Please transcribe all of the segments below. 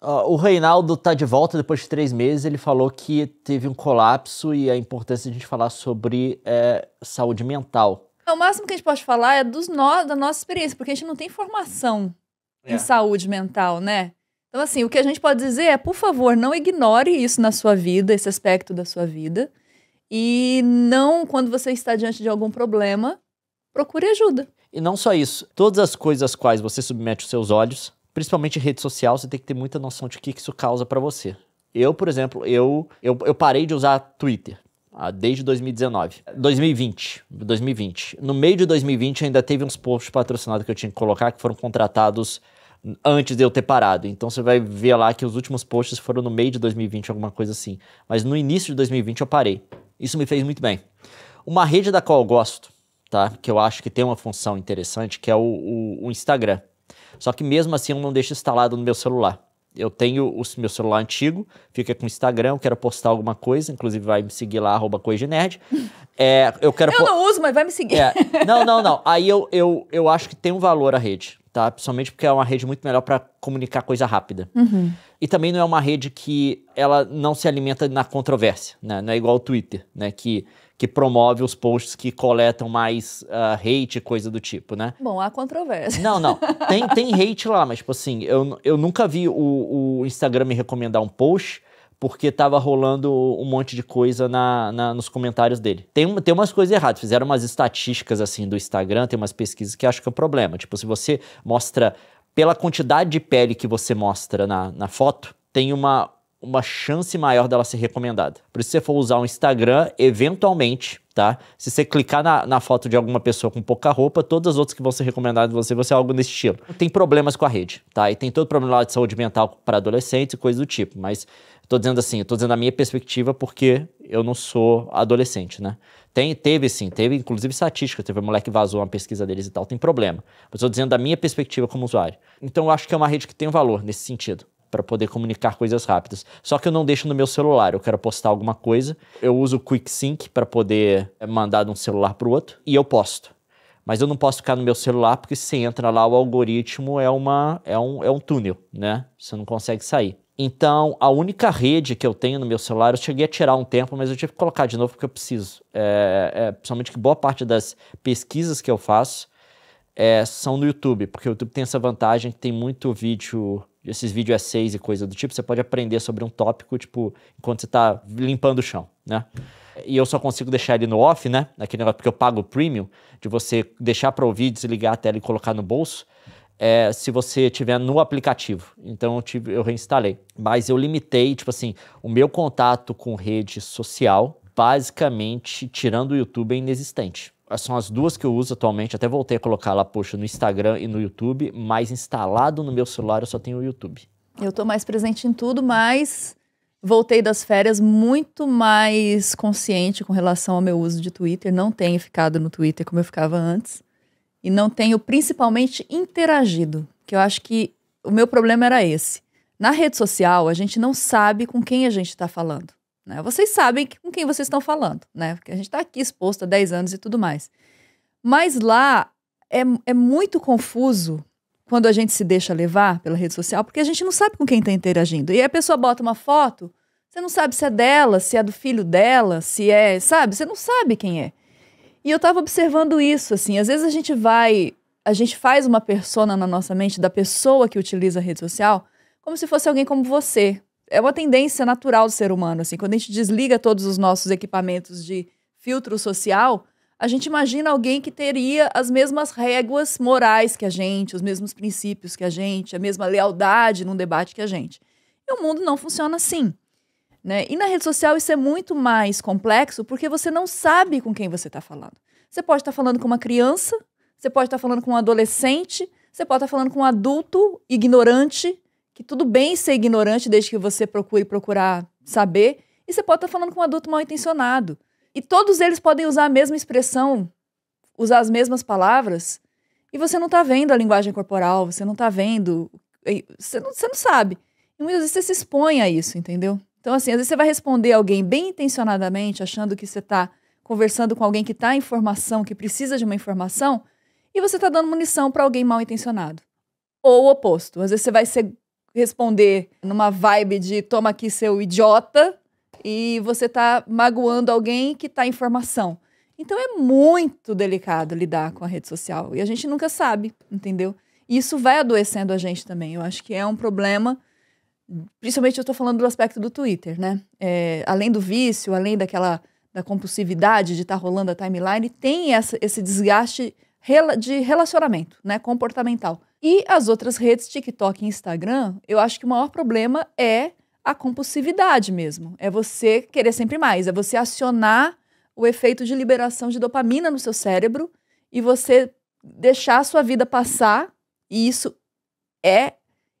O Reinaldo tá de volta depois de 3 meses. Ele falou que teve um colapso e a importância de a gente falar sobre saúde mental. O máximo que a gente pode falar é da nossa experiência, porque a gente não tem formação em saúde mental, né? Então, assim, o que a gente pode dizer é, por favor, não ignore isso na sua vida, esse aspecto da sua vida. E não, quando você está diante de algum problema, procure ajuda. E não só isso. Todas as coisas às quais você submete os seus olhos, principalmente em rede social, você tem que ter muita noção de o que isso causa pra você. Eu, por exemplo, eu parei de usar Twitter desde 2020. No meio de 2020 ainda teve uns posts patrocinados que eu tinha que colocar que foram contratados antes de eu ter parado. Então você vai ver lá que os últimos posts foram no meio de 2020, alguma coisa assim. Mas no início de 2020 eu parei. Isso me fez muito bem. Uma rede da qual eu gosto, tá? Que eu acho que tem uma função interessante, que é o Instagram. Só que mesmo assim eu não deixo instalado no meu celular. Eu tenho o meu celular antigo, fica com o Instagram, eu quero postar alguma coisa, inclusive vai me seguir lá, @coigenerd. Eu não uso, mas vai me seguir. Não. Aí eu acho que tem um valor a rede, tá? Principalmente porque é uma rede muito melhor para comunicar coisa rápida. Uhum. E também não é uma rede que ela não se alimenta na controvérsia, né? Não é igual o Twitter, né? Que promove os posts que coletam mais hate e coisa do tipo, né? Bom, há controvérsia. Não. Tem hate lá, mas tipo assim, eu nunca vi o Instagram me recomendar um post porque tava rolando um monte de coisa nos comentários dele. Tem umas coisas erradas, fizeram umas estatísticas assim do Instagram, tem umas pesquisas que acho que é o problema. Tipo, se você mostra, pela quantidade de pele que você mostra na foto, tem uma chance maior dela ser recomendada. Por isso, se você for usar o Instagram, eventualmente, tá? Se você clicar na foto de alguma pessoa com pouca roupa, todas as outras que vão ser recomendadas você vão ser algo nesse estilo. Tem problemas com a rede, tá? E tem todo problema lá de saúde mental para adolescentes e coisas do tipo, mas tô dizendo assim, eu tô dizendo a minha perspectiva porque eu não sou adolescente, né? Teve inclusive estatística, teve um moleque que vazou uma pesquisa deles e tal, tem problema. Mas eu tô dizendo da minha perspectiva como usuário. Então eu acho que é uma rede que tem um valor nesse sentido, para poder comunicar coisas rápidas. Só que eu não deixo no meu celular, eu quero postar alguma coisa, eu uso o QuickSync para poder mandar de um celular para o outro e eu posto. Mas eu não posso ficar no meu celular porque se você entra lá, o algoritmo é um túnel, né? Você não consegue sair. Então, a única rede que eu tenho no meu celular, eu cheguei a tirar um tempo, mas eu tive que colocar de novo porque eu preciso. Principalmente que boa parte das pesquisas que eu faço são no YouTube, porque o YouTube tem essa vantagem que tem muito vídeo, esses vídeos essays e coisa do tipo, você pode aprender sobre um tópico, tipo, enquanto você tá limpando o chão, né? E eu só consigo deixar ele no off, né? Aquele negócio, porque eu pago o premium, de você deixar para ouvir, desligar a tela e colocar no bolso, se você tiver no aplicativo. Então eu reinstalei. Mas eu limitei, tipo assim, o meu contato com rede social, basicamente, tirando o YouTube, é inexistente. São as duas que eu uso atualmente, até voltei a colocar lá, poxa, no Instagram e no YouTube, mas instalado no meu celular eu só tenho o YouTube. Eu tô mais presente em tudo, mas voltei das férias muito mais consciente com relação ao meu uso de Twitter. Não tenho ficado no Twitter como eu ficava antes. E não tenho principalmente interagido, que eu acho que o meu problema era esse. Na rede social, a gente não sabe com quem a gente está falando, né? Vocês sabem com quem vocês estão falando, né? Porque a gente está aqui exposto há 10 anos e tudo mais. Mas lá é muito confuso quando a gente se deixa levar pela rede social, porque a gente não sabe com quem está interagindo. E aí a pessoa bota uma foto, você não sabe se é dela, se é do filho dela, se é, sabe? Você não sabe quem é. E eu tava observando isso, assim, às vezes a gente faz uma persona na nossa mente da pessoa que utiliza a rede social como se fosse alguém como você. É uma tendência natural do ser humano, assim, quando a gente desliga todos os nossos equipamentos de filtro social, a gente imagina alguém que teria as mesmas réguas morais que a gente, os mesmos princípios que a gente, a mesma lealdade num debate que a gente. E o mundo não funciona assim, né? E na rede social isso é muito mais complexo porque você não sabe com quem você está falando. Você pode estar falando com uma criança, você pode estar falando com um adolescente, você pode estar falando com um adulto ignorante, que tudo bem ser ignorante desde que você procurar saber, e você pode estar falando com um adulto mal intencionado. E todos eles podem usar a mesma expressão, usar as mesmas palavras, e você não está vendo a linguagem corporal, você não está vendo, você não sabe. E muitas vezes você se expõe a isso, entendeu? Então, assim, às vezes você vai responder alguém bem intencionadamente, achando que você está conversando com alguém que está em informação, que precisa de uma informação, e você está dando munição para alguém mal intencionado. Ou o oposto. Às vezes você vai ser responder numa vibe de toma aqui seu idiota e você tá magoando alguém que tá em formação. Então é muito delicado lidar com a rede social e a gente nunca sabe, entendeu? E isso vai adoecendo a gente também. Eu acho que é um problema, principalmente eu tô falando do aspecto do Twitter, né? Além do vício, além da compulsividade de estar rolando a timeline, tem esse desgaste de relacionamento, né? Comportamental. E as outras redes, TikTok e Instagram, eu acho que o maior problema é a compulsividade mesmo. É você querer sempre mais, é você acionar o efeito de liberação de dopamina no seu cérebro e você deixar a sua vida passar, e isso é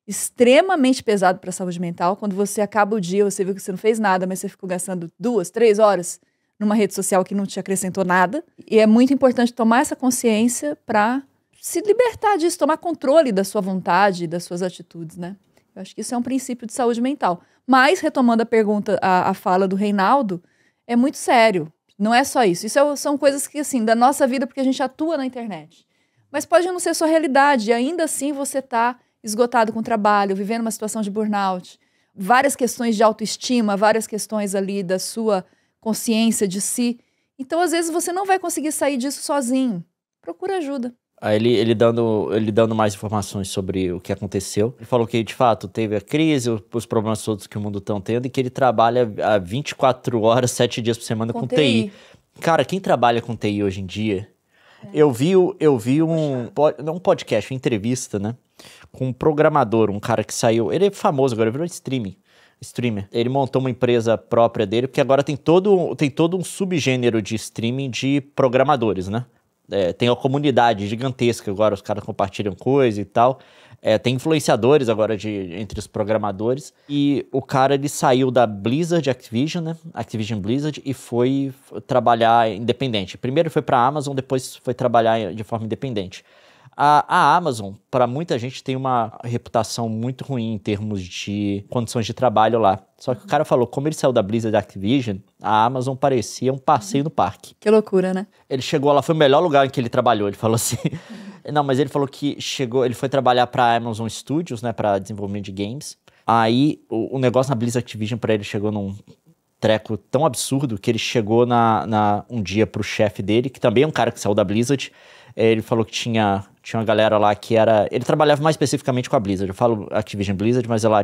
extremamente pesado para a saúde mental. Quando você acaba o dia, você viu que você não fez nada, mas você ficou gastando 2, 3 horas numa rede social que não te acrescentou nada. E é muito importante tomar essa consciência para se libertar disso, tomar controle da sua vontade, das suas atitudes, né? Eu acho que isso é um princípio de saúde mental. Mas, retomando a pergunta, a fala do Reinaldo, é muito sério. Não é só isso. Isso são coisas que, assim, da nossa vida, porque a gente atua na internet. Mas pode não ser sua realidade. E ainda assim você está esgotado com o trabalho, vivendo uma situação de burnout. Várias questões de autoestima, várias questões ali da sua consciência de si. Então, às vezes, você não vai conseguir sair disso sozinho. Procura ajuda. Aí ele dando mais informações sobre o que aconteceu. Ele falou que, de fato, teve a crise, os problemas todos que o mundo está tendo, e que ele trabalha 24 horas, 7 dias por semana com TI. Cara, quem trabalha com TI hoje em dia... Eu vi um podcast, uma entrevista, né? Com um programador, um cara que saiu... Ele é famoso agora, virou streamer. Ele montou uma empresa própria dele, porque agora tem todo um subgênero de streaming de programadores, né? Tem uma comunidade gigantesca agora, os caras compartilham coisa e tal. Tem influenciadores agora entre os programadores. E o cara, ele saiu da Blizzard Activision, né? Activision Blizzard, e foi trabalhar independente. Primeiro foi pra Amazon, depois foi trabalhar de forma independente. A Amazon, para muita gente, tem uma reputação muito ruim em termos de condições de trabalho lá. Só que o cara falou, como ele saiu da Blizzard Activision, a Amazon parecia um passeio no parque. Que loucura, né? Ele chegou lá, foi o melhor lugar em que ele trabalhou, ele falou assim. Não, mas ele falou que ele foi trabalhar pra Amazon Studios, né, pra desenvolvimento de games. Aí, o negócio na Blizzard Activision pra ele chegou num treco tão absurdo que ele chegou um dia pro chefe dele, que também é um cara que saiu da Blizzard. Ele falou que tinha uma galera lá que era... Ele trabalhava mais especificamente com a Blizzard. Eu falo Activision Blizzard, mas lá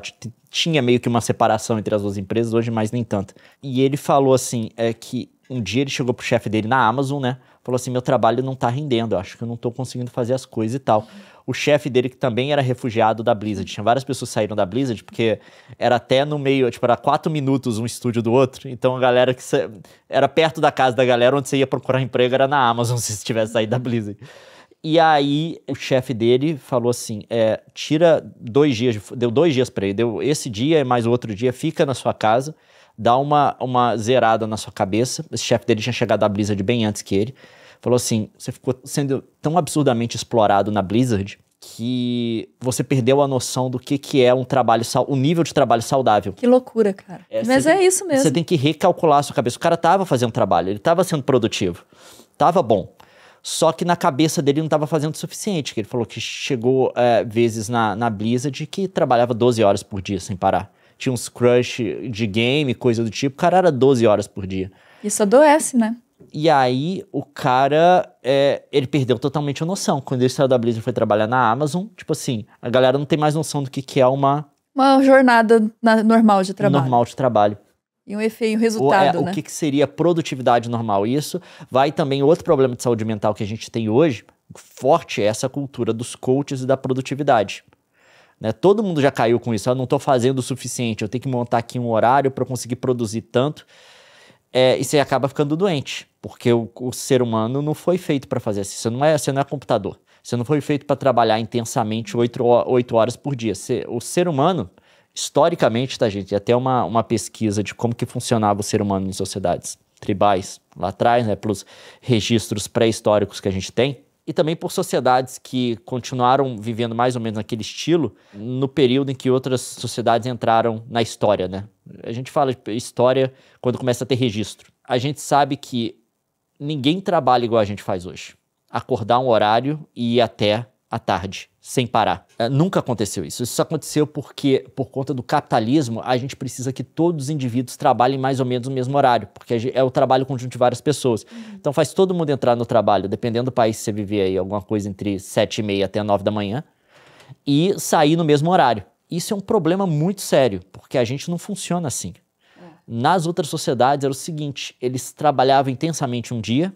tinha meio que uma separação entre as duas empresas, hoje mais nem tanto. E ele falou assim, que um dia ele chegou pro chefe dele na Amazon, né? Falou assim, meu trabalho não tá rendendo, eu acho que eu não tô conseguindo fazer as coisas e tal. O chefe dele, que também era refugiado da Blizzard, tinha várias pessoas que saíram da Blizzard, porque era até no meio, tipo, era 4 minutos um estúdio do outro, então a galera que... Era perto da casa da galera, onde você ia procurar emprego era na Amazon, se você tivesse saído da Blizzard. E aí, o chefe dele falou assim, tira 2 dias, deu 2 dias pra ele, deu esse dia e mais o outro dia, fica na sua casa, dá uma zerada na sua cabeça. Esse chefe dele tinha chegado da Blizzard bem antes que ele. Falou assim, você ficou sendo tão absurdamente explorado na Blizzard que você perdeu a noção do que é um nível de trabalho saudável. Que loucura, cara. Mas é isso mesmo. Você tem que recalcular a sua cabeça. O cara tava fazendo trabalho, ele tava sendo produtivo, tava bom. Só que na cabeça dele não estava fazendo o suficiente. Que ele falou que chegou vezes na Blizzard que trabalhava 12 horas por dia sem parar. Tinha uns crush de game, coisa do tipo. O cara era 12 horas por dia. Isso adoece, né? E aí o cara, ele perdeu totalmente a noção. Quando ele saiu da Blizzard e foi trabalhar na Amazon, tipo assim, a galera não tem mais noção do que é uma jornada normal de trabalho. Normal de trabalho. E um resultado, né? O que seria produtividade normal. Isso vai também, outro problema de saúde mental que a gente tem hoje, forte, é essa cultura dos coaches e da produtividade. Né? Todo mundo já caiu com isso. Eu não estou fazendo o suficiente, eu tenho que montar aqui um horário para conseguir produzir tanto. E você acaba ficando doente, porque o ser humano não foi feito para fazer isso. Você não é computador. Você não foi feito para trabalhar intensamente 8 horas por dia. O ser humano... Historicamente, tá, gente? Até uma pesquisa de como que funcionava o ser humano em sociedades tribais lá atrás, né? Pelos registros pré-históricos que a gente tem. E também por sociedades que continuaram vivendo mais ou menos naquele estilo no período em que outras sociedades entraram na história, né? A gente fala de história quando começa a ter registro. A gente sabe que ninguém trabalha igual a gente faz hoje. Acordar um horário e ir até à tarde, sem parar. Nunca aconteceu isso. Isso só aconteceu porque, por conta do capitalismo, a gente precisa que todos os indivíduos trabalhem mais ou menos no mesmo horário, porque é o trabalho conjunto de várias pessoas. Então faz todo mundo entrar no trabalho, dependendo do país que você viver aí, alguma coisa entre 7h30 até 9 da manhã, e sair no mesmo horário. Isso é um problema muito sério, porque a gente não funciona assim. Nas outras sociedades era o seguinte, eles trabalhavam intensamente um dia,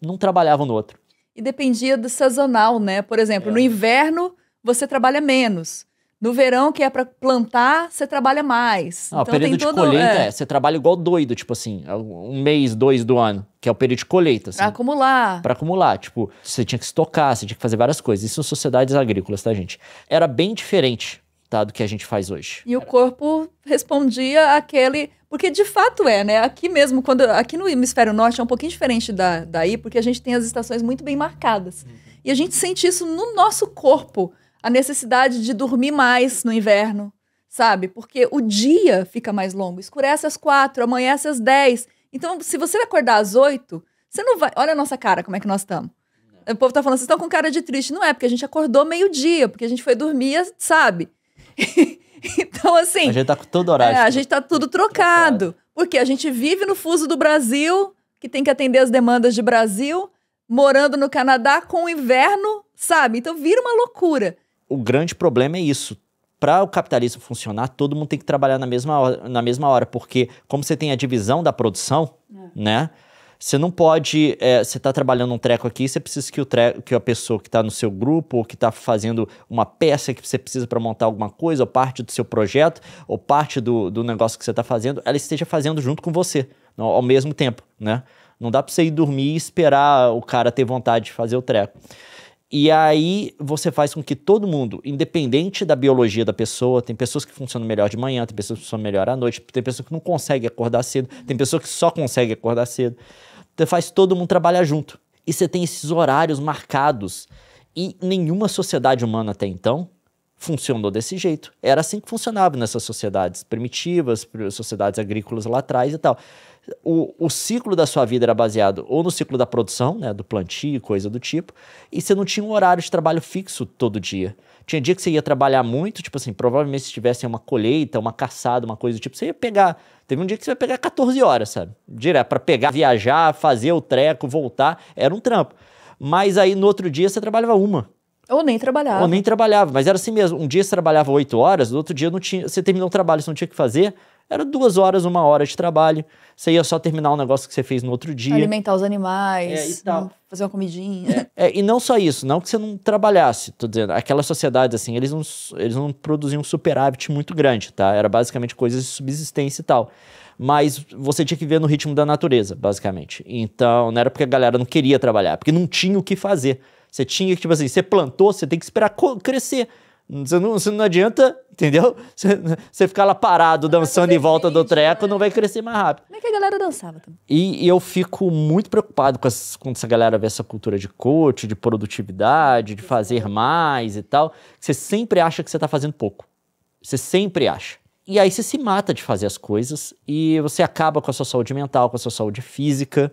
não trabalhavam no outro. E dependia do sazonal, né? Por exemplo, no inverno você trabalha menos. No verão, que é para plantar, você trabalha mais. O período de colheita você trabalha igual doido, tipo assim, 1 mês, 2 do ano, que é o período de colheita. Assim, pra acumular. Tipo, você tinha que estocar, você tinha que fazer várias coisas. Isso em sociedades agrícolas, tá, gente? Era bem diferente, tá, do que a gente faz hoje. E o corpo respondia àquele... Porque de fato né? Aqui mesmo, aqui no hemisfério norte é um pouquinho diferente daí, porque a gente tem as estações muito bem marcadas. E a gente sente isso no nosso corpo, a necessidade de dormir mais no inverno, sabe? Porque o dia fica mais longo, escurece às 4, amanhece às 10. Então, se você acordar às 8, você não vai... Olha a nossa cara, como é que nós estamos. O povo tá falando, vocês estão com cara de triste. Não é, porque a gente acordou meio-dia, porque a gente foi dormir, sabe? Então, assim... A gente tá com todo horário. A gente tá tudo trocado. Porque a gente vive no fuso do Brasil, que tem que atender as demandas de Brasil, morando no Canadá com o inverno, sabe? Então vira uma loucura. O grande problema é isso. Para o capitalismo funcionar, todo mundo tem que trabalhar na mesma hora, porque como você tem a divisão da produção, né? Você não pode... você tá trabalhando um treco aqui, você precisa que a pessoa que está no seu grupo, ou que está fazendo uma peça que você precisa para montar alguma coisa, ou parte do seu projeto, ou parte do negócio que você está fazendo, ela esteja fazendo junto com você, ao mesmo tempo, né? Não dá para você ir dormir e esperar o cara ter vontade de fazer o treco. E aí você faz com que todo mundo, independente da biologia da pessoa, tem pessoas que funcionam melhor de manhã, tem pessoas que funcionam melhor à noite, tem pessoas que não conseguem acordar cedo, tem pessoas que só conseguem acordar cedo. Então faz todo mundo trabalhar junto. E você tem esses horários marcados. E nenhuma sociedade humana até então funcionou desse jeito. Era assim que funcionava nessas sociedades primitivas, sociedades agrícolas lá atrás e tal. O ciclo da sua vida era baseado ou no ciclo da produção, né, do plantio, coisa do tipo, e você não tinha um horário de trabalho fixo todo dia. Tinha dia que você ia trabalhar muito, tipo assim, provavelmente se tivesse uma colheita, uma caçada, uma coisa do tipo, você ia pegar... Teve um dia que você ia pegar 14 horas, sabe? Direto, pra pegar, viajar, fazer o treco, voltar, era um trampo. Mas aí no outro dia você trabalhava uma. Ou nem trabalhava. Mas era assim mesmo. Um dia você trabalhava 8 horas, no outro dia não tinha, você terminou o trabalho, você não tinha o que fazer, era 2 horas, 1 hora de trabalho. Você ia só terminar um negócio que você fez no outro dia. Alimentar os animais, e tal. Fazer uma comidinha. E não só isso, não que você não trabalhasse, tô dizendo, aquelas sociedades assim, eles não produziam um superávit muito grande, tá? Era basicamente coisas de subsistência e tal. Mas você tinha que viver no ritmo da natureza, basicamente. Então, não era porque a galera não queria trabalhar, porque não tinha o que fazer. Você tinha que, tipo assim, você plantou, você tem que esperar crescer. Você não adianta, entendeu? Você ficar lá parado, dançando em volta do treco, não vai crescer mais rápido. Como é que a galera dançava também? E eu fico muito preocupado com essa galera ver essa cultura de coach, de produtividade, de fazer mais e tal. Você sempre acha que você tá fazendo pouco. Você sempre acha. E aí você se mata de fazer as coisas e você acaba com a sua saúde mental, com a sua saúde física.